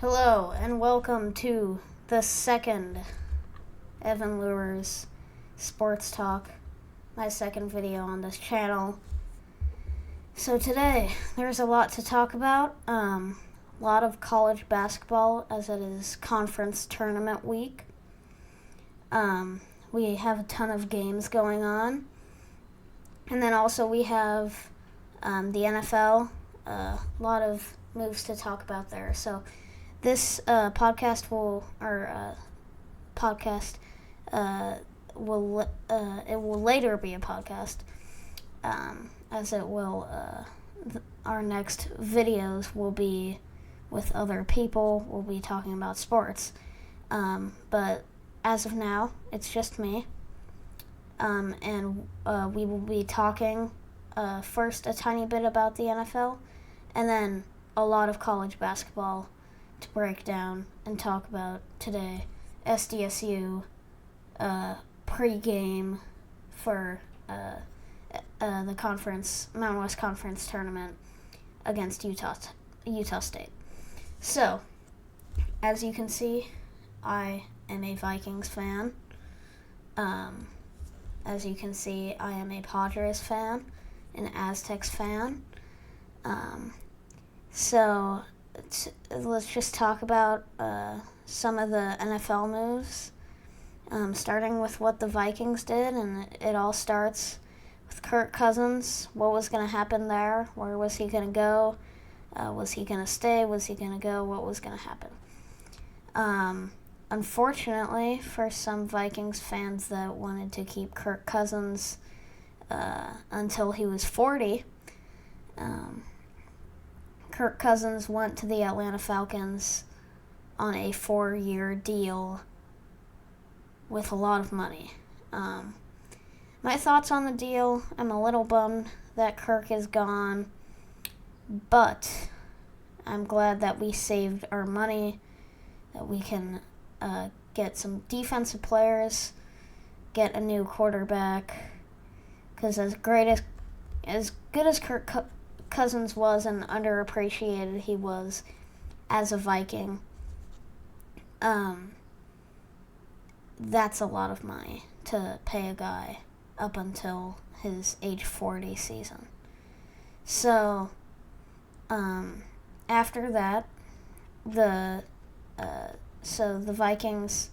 Hello, and welcome to the second Evan Lures Sports Talk, my second video on this channel. So today, there's a lot to talk about. A lot of college basketball as it is conference tournament week. We have a ton of games going on. And then also we have the NFL, a lot of moves to talk about there. So this podcast will later be a podcast, as it will. Our next videos will be with other people. We'll be talking about sports, but as of now, it's just me. And we will be talking first a tiny bit about the NFL, and then a lot of college basketball to break down and talk about today. SDSU pre-game for the conference Mountain West Conference tournament against Utah State. So, as you can see, I am a Vikings fan. As you can see, I am a Padres fan, an Aztecs fan. So let's just talk about some of the NFL moves, starting with what the Vikings did, and it all starts with Kirk Cousins. What was going to happen there? Where was he going to go? Was he going to stay? Was he going to go? What was going to happen? Unfortunately, for some Vikings fans that wanted to keep Kirk Cousins until he was 40, Kirk Cousins went to the Atlanta Falcons on a 4-year deal with a lot of money. My thoughts on the deal: I'm a little bummed that Kirk is gone, but I'm glad that we saved our money, that we can get some defensive players, get a new quarterback, because as good as Kirk Cousins was and underappreciated he was as a Viking, that's a lot of money to pay a guy up until his age 40 season. So, after that, the Vikings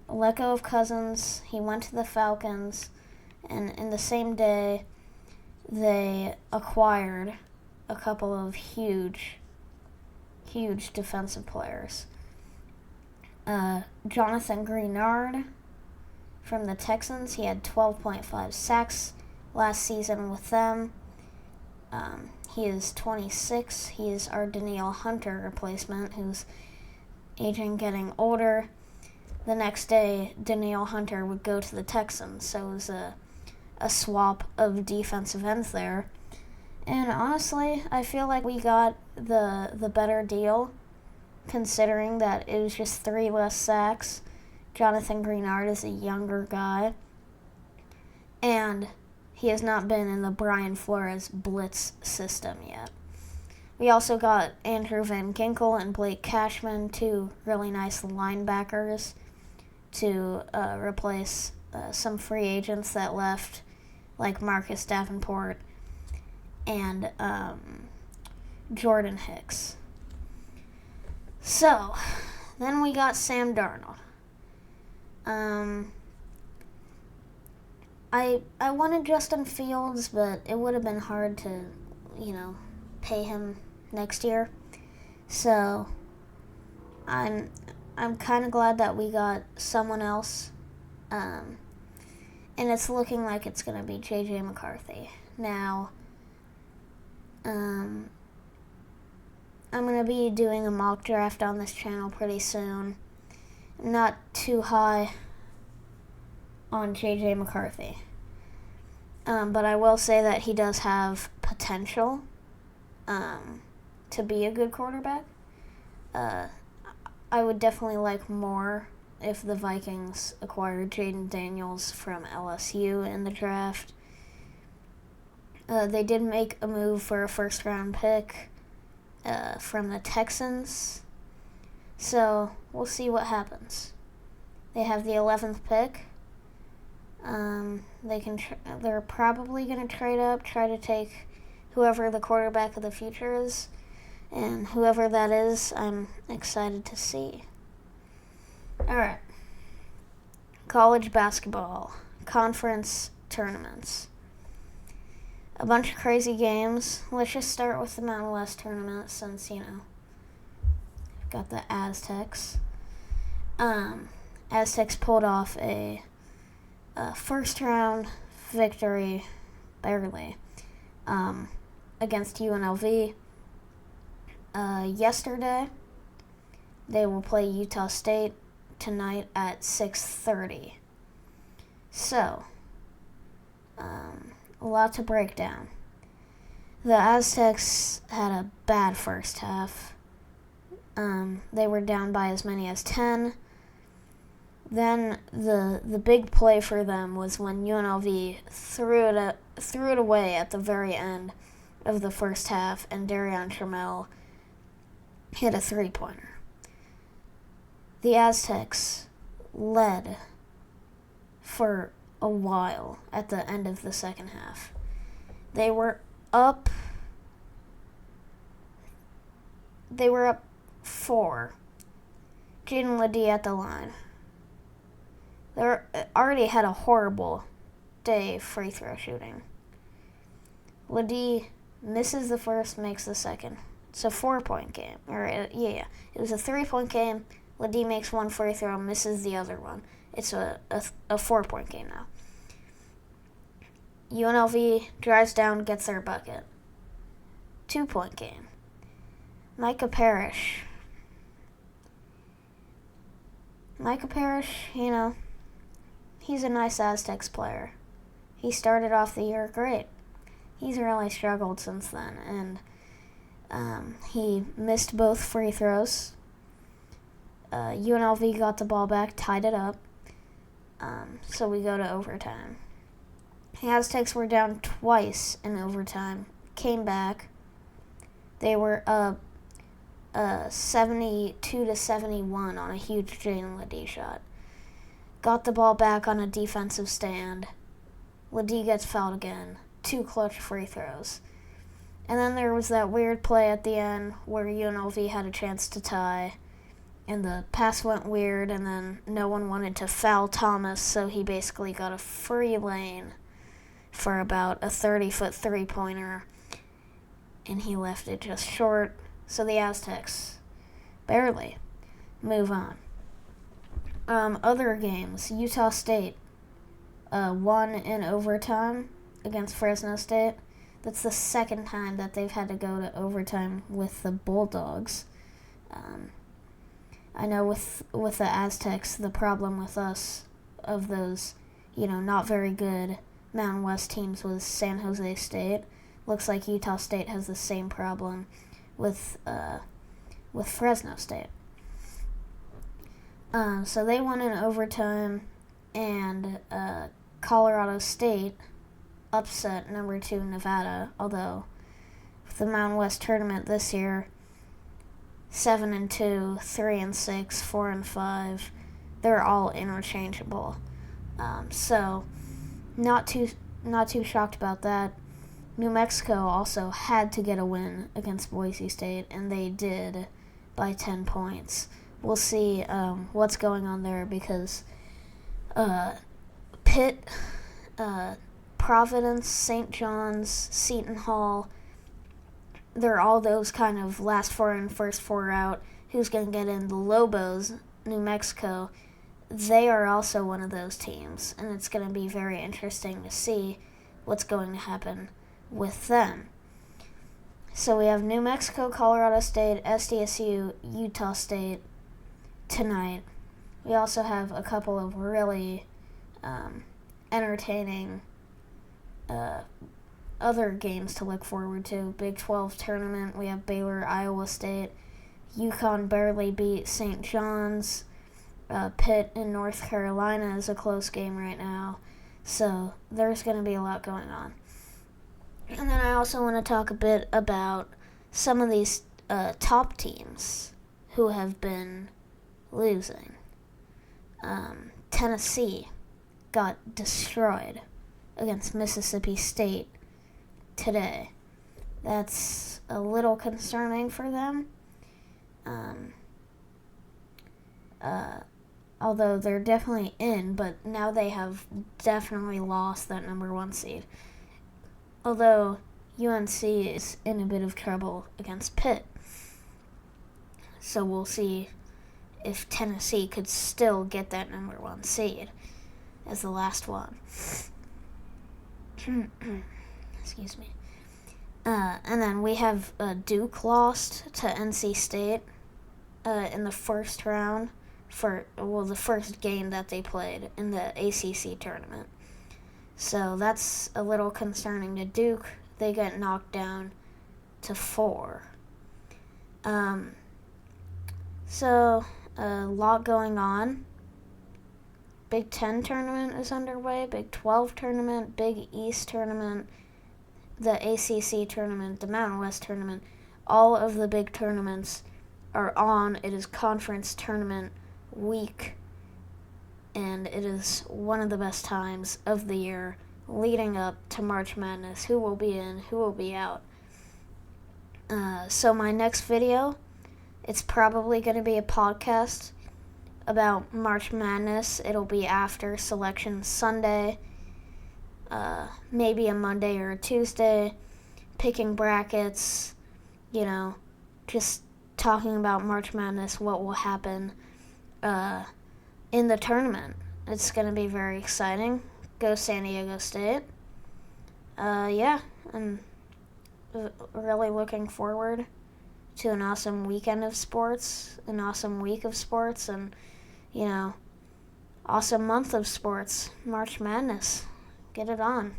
let go of Cousins. He went to the Falcons, and in the same day, they acquired a couple of huge defensive players. Jonathan Greenard from the Texans. He had 12.5 sacks last season with them. He is 26. He is our Danielle Hunter replacement, who's aging, getting older. The next day, Danielle Hunter would go to the Texans, so it was a swap of defensive ends there. And honestly, I feel like we got the better deal, considering that it was just 3 less sacks. Jonathan Greenard is a younger guy, and he has not been in the Brian Flores blitz system yet. We also got Andrew Van Ginkel and Blake Cashman, 2 really nice linebackers, to replace some free agents that left, like Marcus Davenport and Jordan Hicks. So, then we got Sam Darnold. I wanted Justin Fields, but it would have been hard to, pay him next year. So, I'm kind of glad that we got someone else. And it's looking like it's going to be J.J. McCarthy. Now, I'm going to be doing a mock draft on this channel pretty soon. Not too high on J.J. McCarthy. But I will say that he does have potential to be a good quarterback. I would definitely like more if the Vikings acquired Jaden Daniels from LSU in the draft. They did make a move for a first-round pick from the Texans, So we'll see what happens. They have the 11th pick. They're probably going to trade up, try to take whoever the quarterback of the future is, and whoever that is, I'm excited to see. All right. College basketball, conference tournaments. A bunch of crazy games. Let's just start with the Mountain West tournament since, got the Aztecs. Aztecs pulled off a first round victory, barely, against UNLV. Yesterday, they will play Utah State tonight at 6:30. So, a lot to break down. The Aztecs had a bad first half. They were down by as many as 10. Then the big play for them was when UNLV threw it away at the very end of the first half, and Darion Trammell hit a three-pointer. The Aztecs led for a while at the end of the second half. They were up 4. Jaden Ledee at the line. They already had a horrible day free throw shooting. Ledee misses the first, makes the second. It's a 4-point game. It was a 3-point game. Ledee makes one free throw, misses the other one. It's a 4-point game now. UNLV drives down, gets their bucket. 2-point game. Micah Parrish, he's a nice Aztecs player. He started off the year great. He's really struggled since then, and he missed both free throws. UNLV got the ball back, tied it up, so we go to overtime. The Aztecs were down twice in overtime, came back. They were up 72-71 on a huge Jaden Ledee shot. Got the ball back on a defensive stand. Ledee gets fouled again. 2 clutch free throws. And then there was that weird play at the end where UNLV had a chance to tie, and the pass went weird, and then no one wanted to foul Thomas, so he basically got a free lane for about a 30-foot three-pointer, and he left it just short, so the Aztecs barely move on. Other games, Utah State won in overtime against Fresno State. That's the second time that they've had to go to overtime with the Bulldogs. I know with the Aztecs, the problem with us of those, not very good Mountain West teams was San Jose State. Looks like Utah State has the same problem with Fresno State. So they won in overtime, and Colorado State upset number 2 Nevada, although with the Mountain West tournament this year, 7-2, 3-6, 4-5, they're all interchangeable. So not too shocked about that. New Mexico also had to get a win against Boise State, and they did by 10 points. We'll see what's going on there because Pitt, Providence, St. John's, Seton Hall, they're all those kind of last 4 and first 4 out. Who's going to get in? The Lobos, New Mexico, they are also one of those teams, and it's going to be very interesting to see what's going to happen with them. So we have New Mexico, Colorado State, SDSU, Utah State tonight. We also have a couple of really entertaining other games to look forward to. Big 12 tournament, we have Baylor, Iowa State. UConn barely beat St. John's. Pitt in North Carolina is a close game right now. So there's going to be a lot going on. And then I also want to talk a bit about some of these top teams who have been losing. Tennessee got destroyed against Mississippi State today. That's a little concerning for them. Although they're definitely in, but now they have definitely lost that number 1 seed. Although UNC is in a bit of trouble against Pitt. So we'll see if Tennessee could still get that number 1 seed as the last one. Excuse me. And then we have Duke lost to NC State in the first round the first game that they played in the ACC tournament. So that's a little concerning to Duke. They got knocked down to 4. So a lot going on. Big 10 tournament is underway, Big 12 tournament, Big East tournament, the ACC tournament, the Mountain West tournament. All of the big tournaments are on. It is conference tournament week, and it is one of the best times of the year leading up to March Madness. Who will be in, who will be out. So my next video, it's probably going to be a podcast about March Madness. It'll be after Selection Sunday, maybe a Monday or a Tuesday, picking brackets, just talking about March Madness, what will happen in the tournament. It's going to be very exciting. Go San Diego State. I'm really looking forward to an awesome weekend of sports, an awesome week of sports, and, awesome month of sports. March Madness. Get it on.